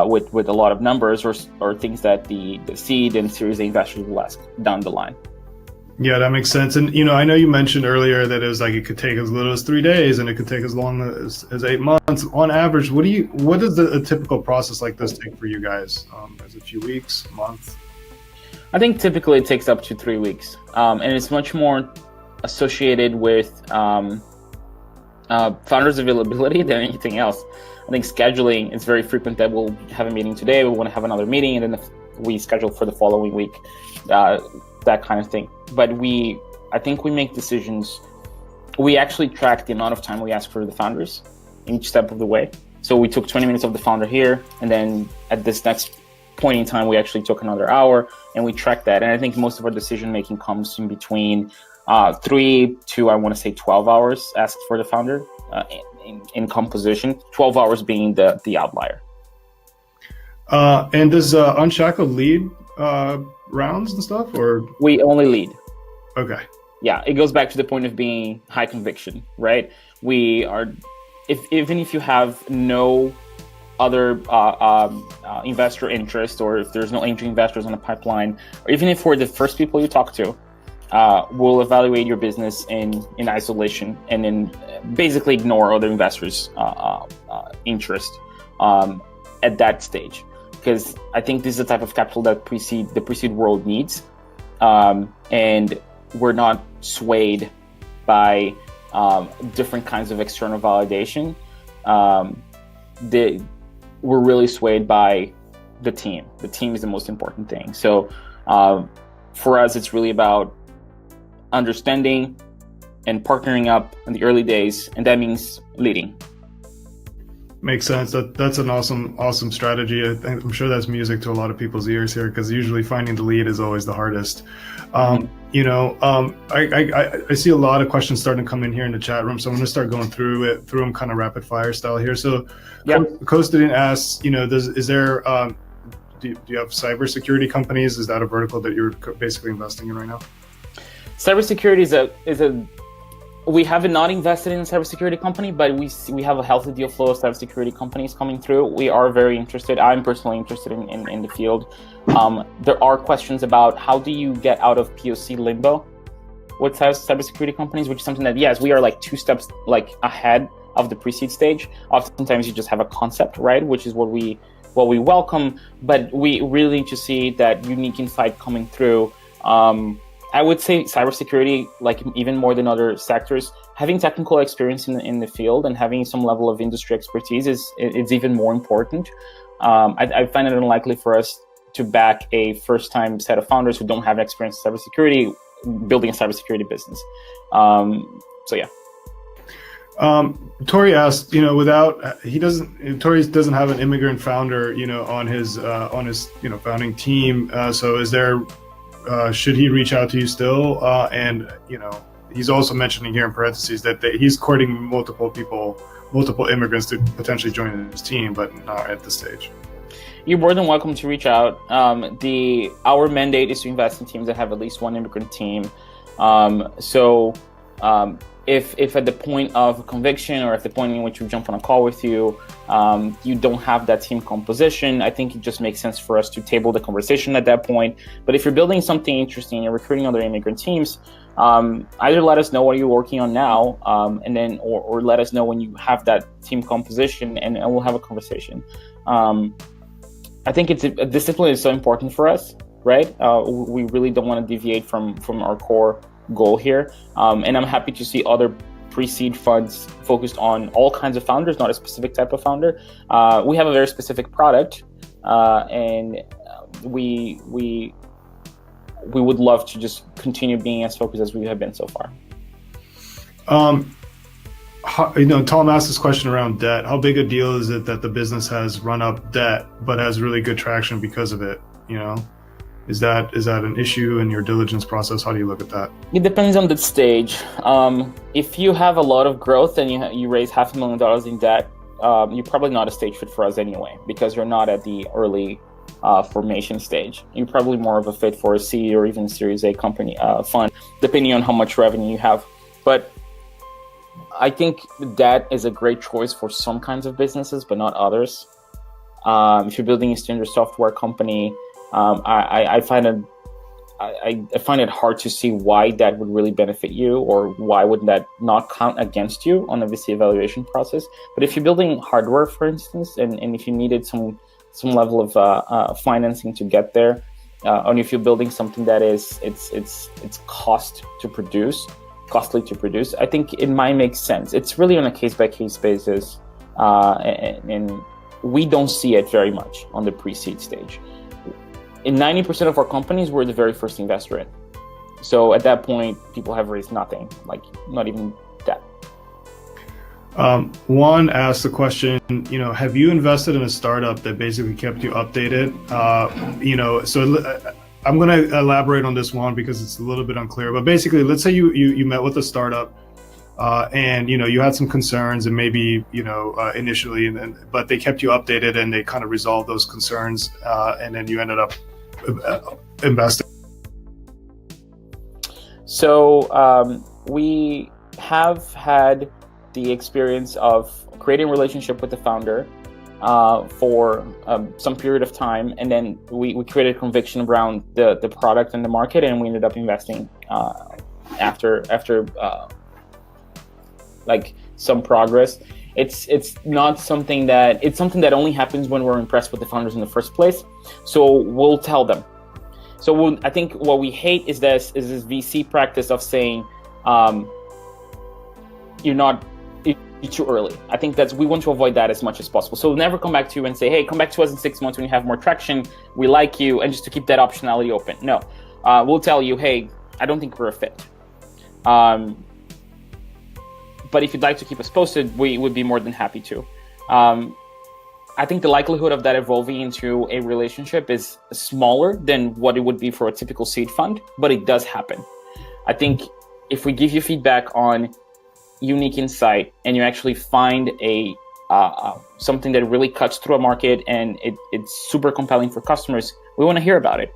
with a lot of numbers or things that the seed and Series A investors will ask down the line. Yeah, that makes sense. And, I know you mentioned earlier that it was like it could take as little as 3 days and it could take as long as 8 months. On average, what does a typical process like this take for you guys? Is it a few weeks, a month? I think typically it takes up to 3 weeks. And it's much more associated with founders' availability than anything else. I think scheduling is very frequent that we'll have a meeting today, we want to have another meeting, and then we schedule for the following week, that kind of thing. But I think we make decisions. We actually track the amount of time we ask for the founders in each step of the way. So we took 20 minutes of the founder here, and then at this next point in time, we actually took another hour, and we track that. And I think most of our decision making comes in between 3 to, I want to say, 12 hours asked for the founder in composition, 12 hours being the outlier. And does Unshackled lead rounds and stuff, or? We only lead. Okay. Yeah, it goes back to the point of being high conviction, right? We are, even if you have no other investor interest, or if there's no angel investors on the pipeline, or even if we're the first people you talk to, we'll evaluate your business in isolation and then basically ignore other investors' interest at that stage. Because I think this is the type of capital that the pre-seed world needs. And we're not swayed by different kinds of external validation. We're really swayed by the team. The team is the most important thing. So for us, it's really about understanding and partnering up in the early days, and that means leading. Makes sense. That's an awesome strategy. I'm sure that's music to a lot of people's ears here, because usually finding the lead is always the hardest. I see a lot of questions starting to come in here in the chat room, so I'm going to start going through them kind of rapid fire style here. So, yeah. Co-student asks, do you have cybersecurity companies? Is that a vertical that you're basically investing in right now? Cybersecurity we have not invested in a cybersecurity company, but we have a healthy deal flow of cybersecurity companies coming through. We are very interested. I'm personally interested in the field. There are questions about how do you get out of POC limbo with cybersecurity companies, which is something that, yes, we are like 2 steps ahead of the pre-seed stage. Oftentimes you just have a concept, right? Which is what we welcome, but we really need to see that unique insight coming through. I would say cybersecurity, even more than other sectors, having technical experience in the field and having some level of industry expertise is even more important. I find it unlikely for us to back a first-time set of founders who don't have experience in cybersecurity, building a cybersecurity business. So yeah. Tori asked, Tori doesn't have an immigrant founder, on his founding team. So is there? Should he reach out to you still? And he's also mentioning here in parentheses that he's courting multiple immigrants to potentially join his team, but not at this stage. You're more than welcome to reach out. Our mandate is to invest in teams that have at least one immigrant team. If at the point of conviction or at the point in which we jump on a call with you, you don't have that team composition, I think it just makes sense for us to table the conversation at that point. But if you're building something interesting and you're recruiting other immigrant teams, either let us know what you're working on now, and then or let us know when you have that team composition, and we'll have a conversation. I think discipline is so important for us, right? We really don't want to deviate from our core goal here, and I'm happy to see other pre-seed funds focused on all kinds of founders, not a specific type of founder. We have a very specific product, and we would love to just continue being as focused as we have been so far. Tom asked this question around debt. How big a deal is it that the business has run up debt but has really good traction because of it? Is that an issue in your diligence process? How do you look at that? It depends on the stage. If you have a lot of growth and you raise $500,000 in debt, you're probably not a stage fit for us anyway, because you're not at the early formation stage. You're probably more of a fit for a C or even Series A company fund, depending on how much revenue you have. But I think debt is a great choice for some kinds of businesses, but not others. If you're building a standard software company, I find it hard to see why that would really benefit you, or why would that not count against you on a VC evaluation process. But if you're building hardware, for instance, and if you needed some level of financing to get there, or if you're building something that it's costly to produce, I think it might make sense. It's really on a case-by-case basis, and we don't see it very much on the pre-seed stage. In 90% of our companies, we're the very first investor in. So at that point, people have raised nothing, like not even that. Juan asked the question, have you invested in a startup that basically kept you updated? So I'm going to elaborate on this one because it's a little bit unclear. But basically, let's say you met with a startup and you had some concerns, and maybe initially, but they kept you updated and they kind of resolved those concerns, and then you ended up investing. So we have had the experience of creating a relationship with the founder for some period of time, and then we created conviction around the product and the market, and we ended up investing after like some progress. It's not something it's something that only happens when we're impressed with the founders in the first place. So we'll tell them. So I think what we hate is this VC practice of saying you're too early. I think we want to avoid that as much as possible. So we'll never come back to you and say, hey, come back to us in 6 months when you have more traction. We like you, and just to keep that optionality open. No, we'll tell you, hey, I don't think we're a fit. But if you'd like to keep us posted, we would be more than happy to. I think the likelihood of that evolving into a relationship is smaller than what it would be for a typical seed fund, but it does happen. I think if we give you feedback on unique insight and you actually find something that really cuts through a market and it's super compelling for customers, we want to hear about it.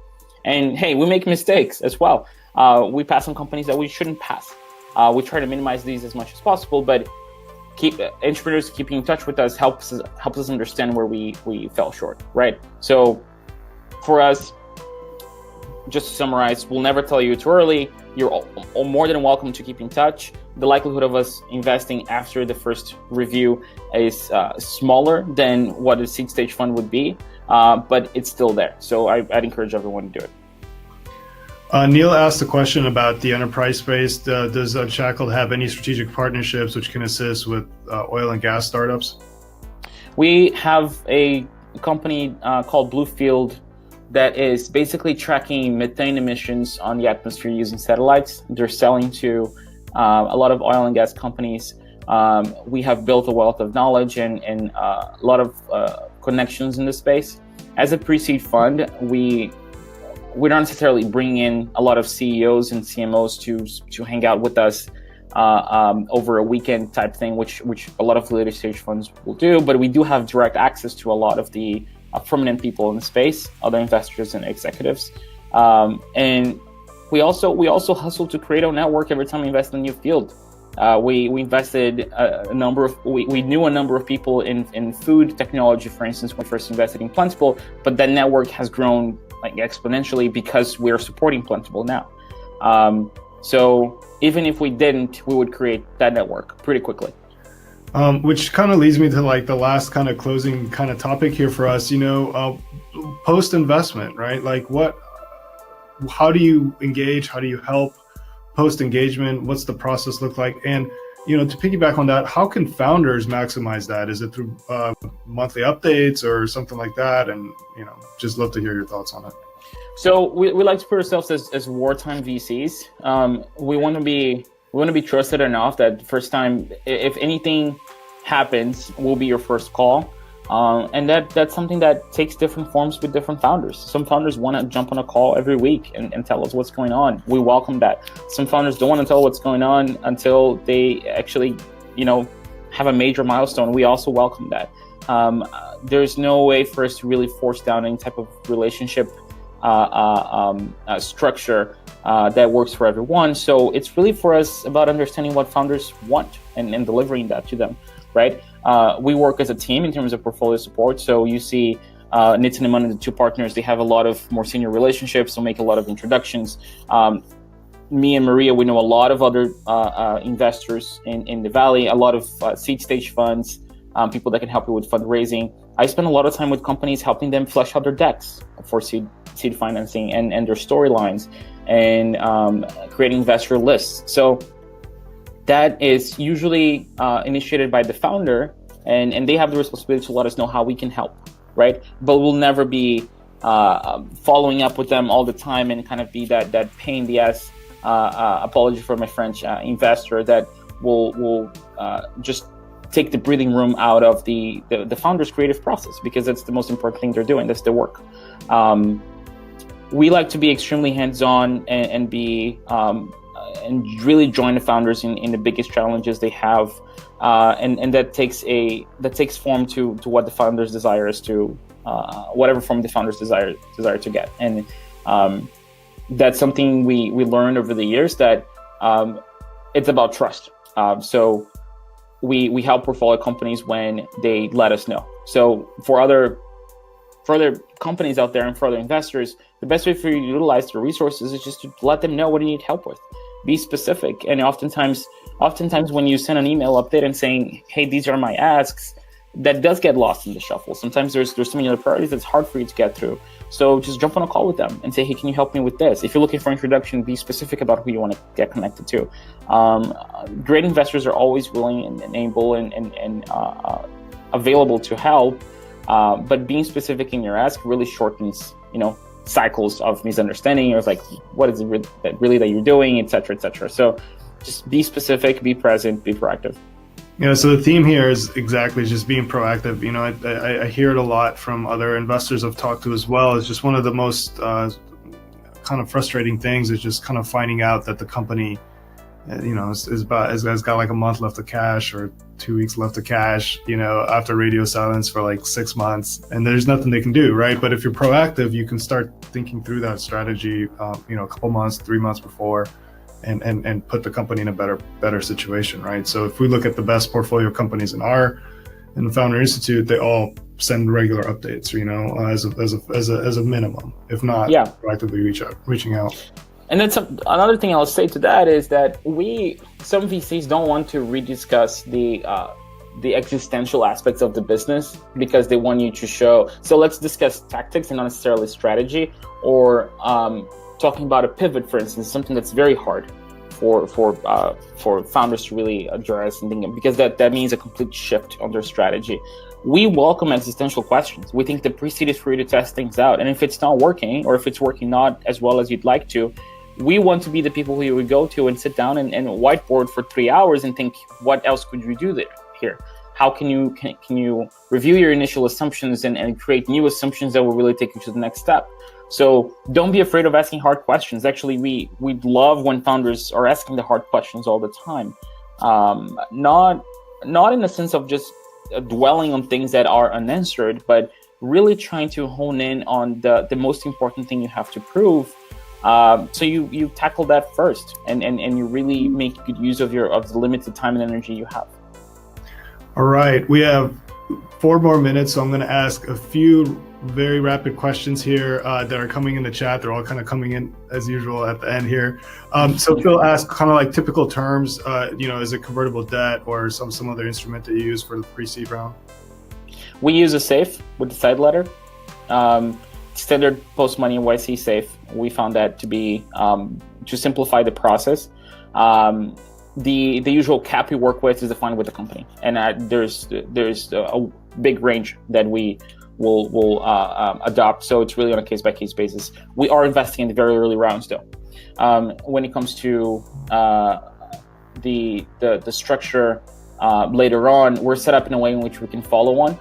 And hey, we make mistakes as well. We pass on companies that we shouldn't pass. We try to minimize these as much as possible, but entrepreneurs keeping in touch with us helps us understand where we fell short, right? So for us, just to summarize, we'll never tell you too early. You're more than welcome to keep in touch. The likelihood of us investing after the first review is smaller than what a seed stage fund would be, but it's still there. So I'd encourage everyone to do it. Neil asked a question about the enterprise space. Does Unshackled have any strategic partnerships which can assist with oil and gas startups? We have a company called Bluefield that is basically tracking methane emissions on the atmosphere using satellites. They're selling to a lot of oil and gas companies. We have built a wealth of knowledge and a lot of connections in the space. As a pre-seed fund, we we're not necessarily bringing in a lot of CEOs and CMOs to hang out with us over a weekend type thing, which a lot of later stage funds will do. But we do have direct access to a lot of the prominent people in the space, other investors and executives, and we also hustle to create our network every time we invest in a new field. We invested we knew a number of people in food technology, for instance, when we first invested in Plentiful, but that network has grown like exponentially because we're supporting Plentiful now. So even if we didn't, we would create that network pretty quickly. Which kind of leads me to like the last kind of closing kind of topic here for us, post investment, right? Like how do you engage? How do you help post engagement? What's the process look like? And, to piggyback on that, how can founders maximize that? Is it through monthly updates or something like that? And, just love to hear your thoughts on it. So we like to put ourselves as wartime VCs. We want to be trusted enough that first time, if anything happens, we'll be your first call. And that's something that takes different forms with different founders. Some founders want to jump on a call every week and tell us what's going on. We welcome that. Some founders don't want to tell what's going on until they actually, have a major milestone. We also welcome that. There's no way for us to really force down any type of relationship structure that works for everyone. So it's really for us about understanding what founders want and delivering that to them, right? We work as a team in terms of portfolio support. So you see Nitin and Manu, the two partners, they have a lot of more senior relationships, so make a lot of introductions. Me and Maria, we know a lot of other investors in the Valley, a lot of seed stage funds, people that can help you with fundraising. I spend a lot of time with companies helping them flesh out their decks for seed financing and their storylines and creating investor lists. So that is usually initiated by the founder, and they have the responsibility to let us know how we can help, right? But we'll never be following up with them all the time and kind of be that pain in the ass, apology for my French, investor that will just take the breathing room out of the founder's creative process, because that's the most important thing they're doing. That's their work. We like to be extremely hands-on and be and really join the founders in the biggest challenges they have, and that takes form to what the founders desire is to whatever form the founders desire to get. And that's something we learned over the years, that it's about trust. So we help portfolio companies when they let us know. So for other companies out there and for other investors, the best way for you to utilize the resources is just to let them know what you need help with. Be specific. And oftentimes when you send an email update and saying, hey, these are my asks, that does get lost in the shuffle. Sometimes there's so many other priorities that's hard for you to get through. So just jump on a call with them and say, hey, can you help me with this? If you're looking for introduction, be specific about who you want to get connected to. Great investors are always willing and able and available to help. But being specific in your ask really shortens, cycles of misunderstanding. Or like, what is it really that you're doing, et cetera, et cetera. So just be specific, be present, be proactive. So the theme here is exactly just being proactive. I hear it a lot from other investors I've talked to as well. It's just one of the most kind of frustrating things is just kind of finding out that the company, has got like a month left of cash or 2 weeks left of cash, after radio silence for like 6 months, and there's nothing they can do, right? But if you're proactive, you can start thinking through that strategy, a couple months, 3 months before, and put the company in a better situation, right? So if we look at the best portfolio companies in the Founder Institute, they all send regular updates, as a minimum, if not proactively reaching out. And then another thing I'll say to that is that some VCs don't want to rediscuss the existential aspects of the business because they want you to show. So let's discuss tactics and not necessarily strategy, or talking about a pivot, for instance, something that's very hard for founders to really address and think, because that means a complete shift on their strategy. We welcome existential questions. We think the PreSeed is for you to test things out, and if it's not working, or if it's working not as well as you'd like to, we want to be the people who you would go to and sit down and whiteboard for 3 hours and think, what else could you do here? How can you review your initial assumptions and create new assumptions that will really take you to the next step? So don't be afraid of asking hard questions. Actually, we love when founders are asking the hard questions all the time. Not in the sense of just dwelling on things that are unanswered, but really trying to hone in on the most important thing you have to prove. So you tackle that first, and you really make good use of the limited time and energy you have. All right, we have 4 more minutes, so I'm going to ask a few very rapid questions here that are coming in the chat. They're all kind of coming in as usual at the end here. So Phil asked kind of like typical terms, is it convertible debt or some other instrument that you use for the pre-seed round? We use a SAFE with the side letter. Standard post-money YC SAFE. We found that to be, to simplify the process. The usual cap we work with is defined with the company, and there's a big range that we will adopt. So it's really on a case-by-case basis. We are investing in the very early rounds, though. When it comes to the structure later on, we're set up in a way in which we can follow on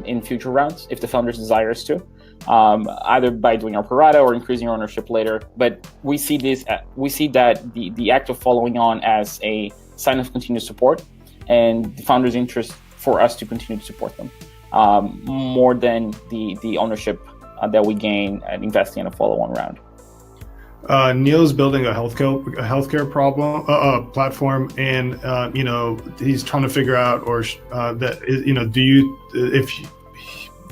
in future rounds if the founders desire us to. Either by doing our pro rata or increasing our ownership later. But we see that the act of following on as a sign of continued support and the founders' interest for us to continue to support them more than the ownership that we gain at investing in a follow-on round. Neil's building a healthcare platform, and he's trying to figure out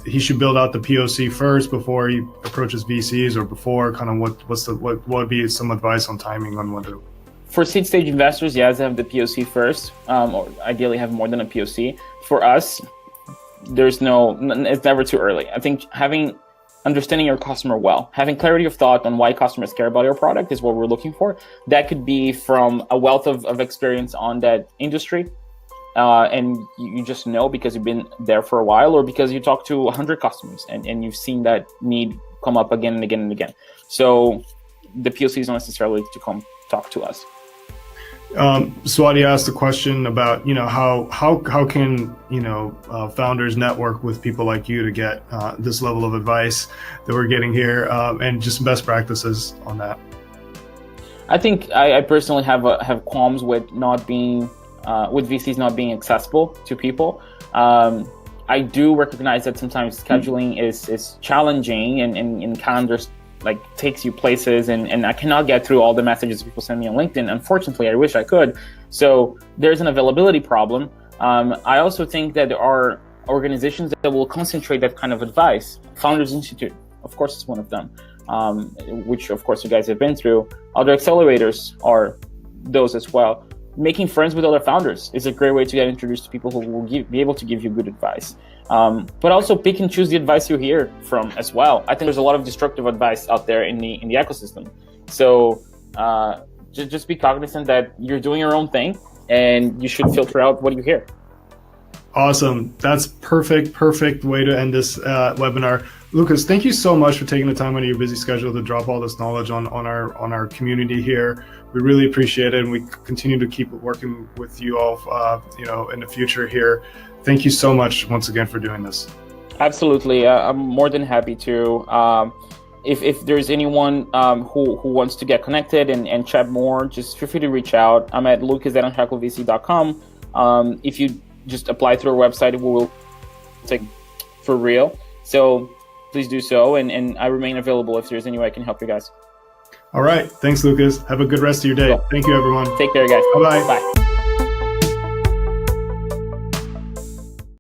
he should build out the POC first before he approaches VCs, or before kind of what would be some advice on timing on what to do? For seed stage investors, yes, have the POC first, or ideally have more than a POC. For us, it's never too early. I think understanding your customer well, having clarity of thought on why customers care about your product is what we're looking for. That could be from a wealth of experience on that industry, and you just know because you've been there for a while, or because you talk to 100 customers and you've seen that need come up again and again and again. So the POC is not necessarily to come talk to us. Swati asked a question about, how can, founders network with people like you to get this level of advice that we're getting here, and just best practices on that. I think I personally have qualms with not being with VCs not being accessible to people. I do recognize that sometimes scheduling is challenging, and calendars takes you places, and I cannot get through all the messages people send me on LinkedIn. Unfortunately, I wish I could. So there's an availability problem. I also think that there are organizations that will concentrate that kind of advice. Founders Institute, of course, is one of them, which of course you guys have been through. Other accelerators are those as well. Making friends with other founders is a great way to get introduced to people who will be able to give you good advice. But also pick and choose the advice you hear from as well. I think there's a lot of destructive advice out there in the ecosystem. So just be cognizant that you're doing your own thing, and you should filter out what you hear. Awesome. That's perfect way to end this webinar. Lucas, thank you so much for taking the time out of your busy schedule to drop all this knowledge on our community here. We really appreciate it, and we continue to keep working with you all, in the future here. Thank you so much once again for doing this. Absolutely. I'm more than happy to. If there's anyone who wants to get connected and chat more, just feel free to reach out. I'm at lucas@unshackledvc.com. If you just apply through our website, we will take for real. So please do so, and I remain available if there's any way I can help you guys. All right. Thanks, Lucas. Have a good rest of your day. Cool. Thank you, everyone. Take care, guys. Bye-bye. Bye.